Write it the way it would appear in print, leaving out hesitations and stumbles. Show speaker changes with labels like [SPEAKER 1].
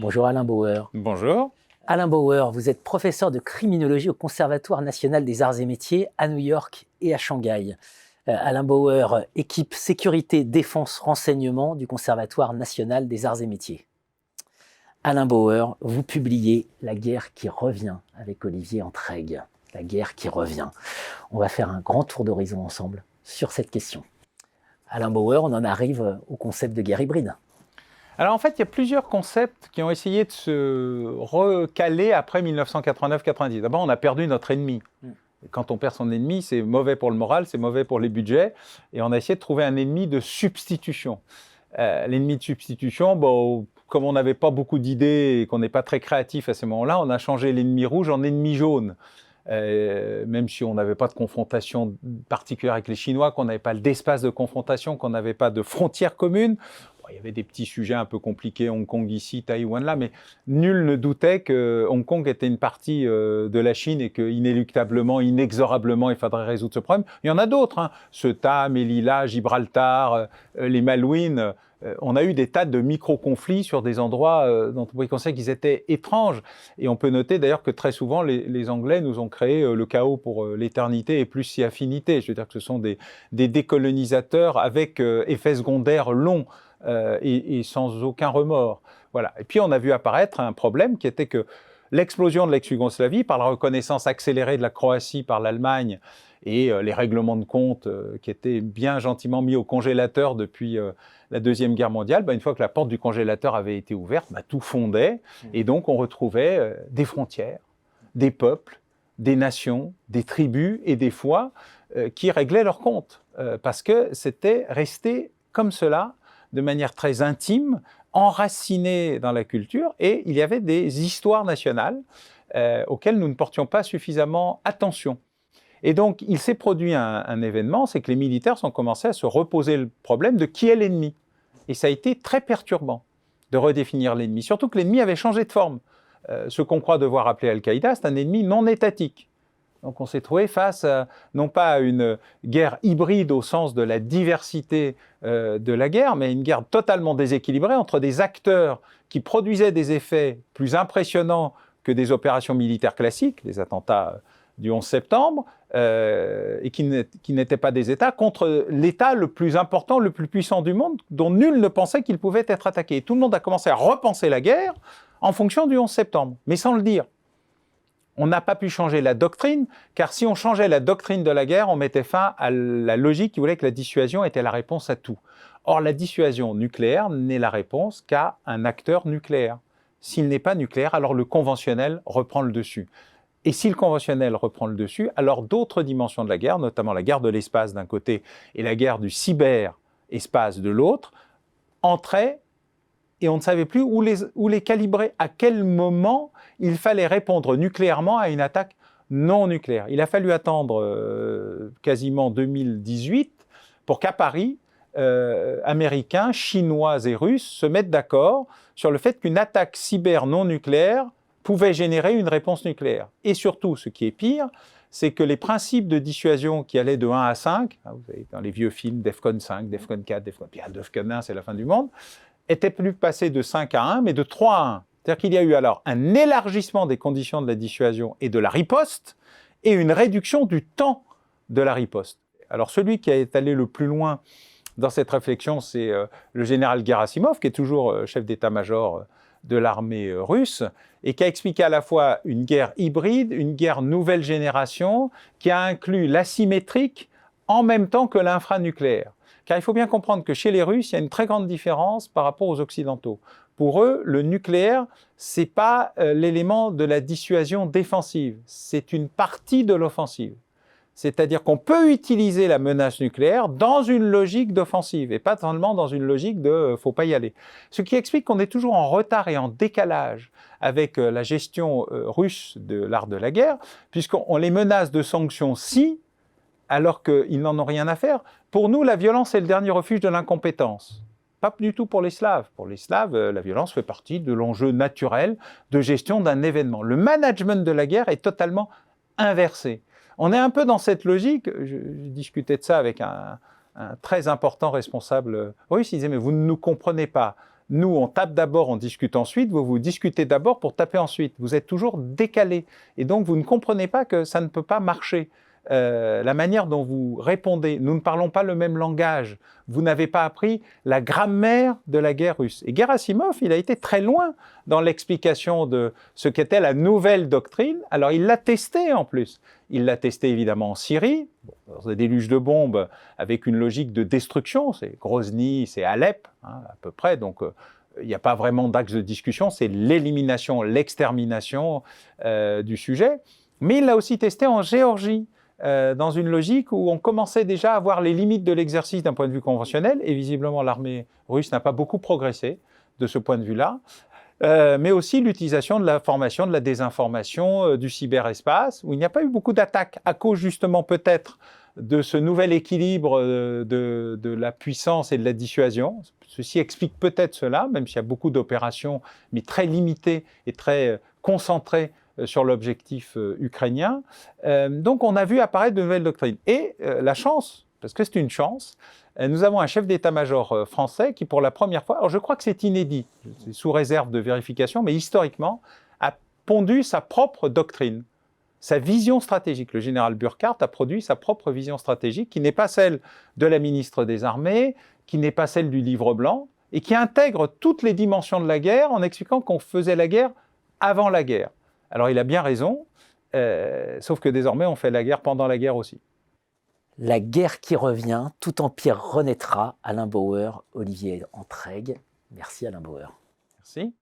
[SPEAKER 1] Bonjour Alain Bauer.
[SPEAKER 2] Bonjour.
[SPEAKER 1] Alain Bauer, vous êtes professeur de criminologie au Conservatoire national des arts et métiers à New York et à Shanghai. Alain Bauer, équipe sécurité, défense, renseignement du Conservatoire national des arts et métiers. Alain Bauer, vous publiez La guerre qui revient avec Olivier Entraigues. La guerre qui revient. On va faire un grand tour d'horizon ensemble sur cette question. Alain Bauer, on en arrive au concept de guerre hybride.
[SPEAKER 2] Alors en fait, il y a plusieurs concepts qui ont essayé de se recaler après 1989-90. D'abord, on a perdu notre ennemi. Quand on perd son ennemi, c'est mauvais pour le moral, c'est mauvais pour les budgets. Et on a essayé de trouver un ennemi de substitution. L'ennemi de substitution, bon, comme on n'avait pas beaucoup d'idées et qu'on n'est pas très créatif à ce moment-là, on a changé l'ennemi rouge en ennemi jaune. Même si on n'avait pas de confrontation particulière avec les Chinois, qu'on n'avait pas d'espace de confrontation, qu'on n'avait pas de frontières communes. Il y avait des petits sujets un peu compliqués, Hong Kong ici, Taïwan là, mais nul ne doutait que Hong Kong était une partie de la Chine et qu'inéluctablement, inexorablement, il faudrait résoudre ce problème. Il y en a d'autres, hein. Ceuta, Melilla, Gibraltar, les Malouines. On a eu des tas de micro-conflits sur des endroits dont on pouvait considérer qu'ils étaient étranges. Et on peut noter d'ailleurs que très souvent, les Anglais nous ont créé le chaos pour l'éternité et plus si affinité. Je veux dire que ce sont des décolonisateurs avec effets secondaires longs. Et sans aucun remords. Voilà. Et puis on a vu apparaître un problème qui était que l'explosion de l'ex-Yougoslavie, par la reconnaissance accélérée de la Croatie par l'Allemagne et les règlements de compte qui étaient bien gentiment mis au congélateur depuis la Deuxième Guerre mondiale, une fois que la porte du congélateur avait été ouverte, tout fondait et donc on retrouvait des frontières, des peuples, des nations, des tribus et des fois qui réglaient leurs comptes parce que c'était resté comme cela de manière très intime, enracinée dans la culture, et il y avait des histoires nationales auxquelles nous ne portions pas suffisamment attention. Et donc, il s'est produit un événement, c'est que les militaires ont commencé à se reposer le problème de qui est l'ennemi. Et ça a été très perturbant de redéfinir l'ennemi, surtout que l'ennemi avait changé de forme. Ce qu'on croit devoir appeler Al-Qaïda, c'est un ennemi non étatique. Donc on s'est trouvé face, non pas à une guerre hybride au sens de la diversité de la guerre, mais une guerre totalement déséquilibrée entre des acteurs qui produisaient des effets plus impressionnants que des opérations militaires classiques, les attentats du 11 septembre, et qui n'étaient pas des États, contre l'État le plus important, le plus puissant du monde, dont nul ne pensait qu'il pouvait être attaqué. Et tout le monde a commencé à repenser la guerre en fonction du 11 septembre, mais sans le dire. On n'a pas pu changer la doctrine, car si on changeait la doctrine de la guerre, on mettait fin à la logique qui voulait que la dissuasion était la réponse à tout. Or, la dissuasion nucléaire n'est la réponse qu'à un acteur nucléaire. S'il n'est pas nucléaire, alors le conventionnel reprend le dessus. Et si le conventionnel reprend le dessus, alors d'autres dimensions de la guerre, notamment la guerre de l'espace d'un côté et la guerre du cyberespace de l'autre, entraient et on ne savait plus où les calibrer, à quel moment il fallait répondre nucléairement à une attaque non nucléaire. Il a fallu attendre quasiment 2018 pour qu'à Paris, Américains, Chinois et Russes se mettent d'accord sur le fait qu'une attaque cyber non nucléaire pouvait générer une réponse nucléaire. Et surtout, ce qui est pire, c'est que les principes de dissuasion qui allaient de 1 à 5, vous savez, dans les vieux films, DEFCON 5, DEFCON 4, DEFCON 1, c'est la fin du monde, était plus passé de 5 à 1, mais de 3 à 1. C'est-à-dire qu'il y a eu alors un élargissement des conditions de la dissuasion et de la riposte, et une réduction du temps de la riposte. Alors celui qui est allé le plus loin dans cette réflexion, c'est le général Gerasimov, qui est toujours chef d'état-major de l'armée russe, et qui a expliqué à la fois une guerre hybride, une guerre nouvelle génération, qui a inclus l'asymétrique en même temps que l'infranucléaire. Car il faut bien comprendre que chez les Russes, il y a une très grande différence par rapport aux Occidentaux. Pour eux, le nucléaire, ce n'est pas l'élément de la dissuasion défensive, c'est une partie de l'offensive. C'est-à-dire qu'on peut utiliser la menace nucléaire dans une logique d'offensive et pas seulement dans une logique de « faut pas y aller ». Ce qui explique qu'on est toujours en retard et en décalage avec la gestion russe de l'art de la guerre, puisqu'on les menace de sanctions si, alors qu'ils n'en ont rien à faire. Pour nous, la violence est le dernier refuge de l'incompétence. Pas du tout pour les Slaves. Pour les Slaves, la violence fait partie de l'enjeu naturel de gestion d'un événement. Le management de la guerre est totalement inversé. On est un peu dans cette logique, je discutais de ça avec un très important responsable russe, il disait « mais vous ne nous comprenez pas, Nous, on tape d'abord, on discute ensuite. Vous discutez d'abord pour taper ensuite. Vous êtes toujours décalé. Et donc, vous ne comprenez pas que ça ne peut pas marcher. La manière dont vous répondez, nous ne parlons pas le même langage. Vous n'avez pas appris la grammaire de la guerre russe. Et Gerasimov, il a été très loin dans l'explication de ce qu'était la nouvelle doctrine. Alors, il l'a testé en plus. Il l'a testé évidemment en Syrie, dans un déluge de bombes avec une logique de destruction. C'est Grozny, c'est Alep, hein, à peu près. Donc, il n'y a pas vraiment d'axe de discussion. C'est l'élimination, l'extermination du sujet. Mais il l'a aussi testé en Géorgie, dans une logique où on commençait déjà à voir les limites de l'exercice d'un point de vue conventionnel, et visiblement l'armée russe n'a pas beaucoup progressé de ce point de vue-là, mais aussi l'utilisation de l'information, de la désinformation, du cyberespace, où il n'y a pas eu beaucoup d'attaques, à cause justement peut-être de ce nouvel équilibre de la puissance et de la dissuasion. Ceci explique peut-être cela, même s'il y a beaucoup d'opérations, mais très limitées et très concentrées sur l'objectif ukrainien. Donc on a vu apparaître de nouvelles doctrines. Et la chance, parce que c'est une chance, nous avons un chef d'état-major français qui, pour la première fois, alors je crois que c'est inédit, c'est sous réserve de vérification, mais historiquement, a pondu sa propre doctrine, sa vision stratégique. Le général Burkhardt a produit sa propre vision stratégique, qui n'est pas celle de la ministre des Armées, qui n'est pas celle du livre blanc, et qui intègre toutes les dimensions de la guerre en expliquant qu'on faisait la guerre avant la guerre. Alors il a bien raison, sauf que désormais on fait la guerre pendant la guerre aussi.
[SPEAKER 1] La guerre qui revient, tout empire renaîtra. Alain Bauer, Olivier Entraigues. Merci Alain Bauer.
[SPEAKER 2] Merci.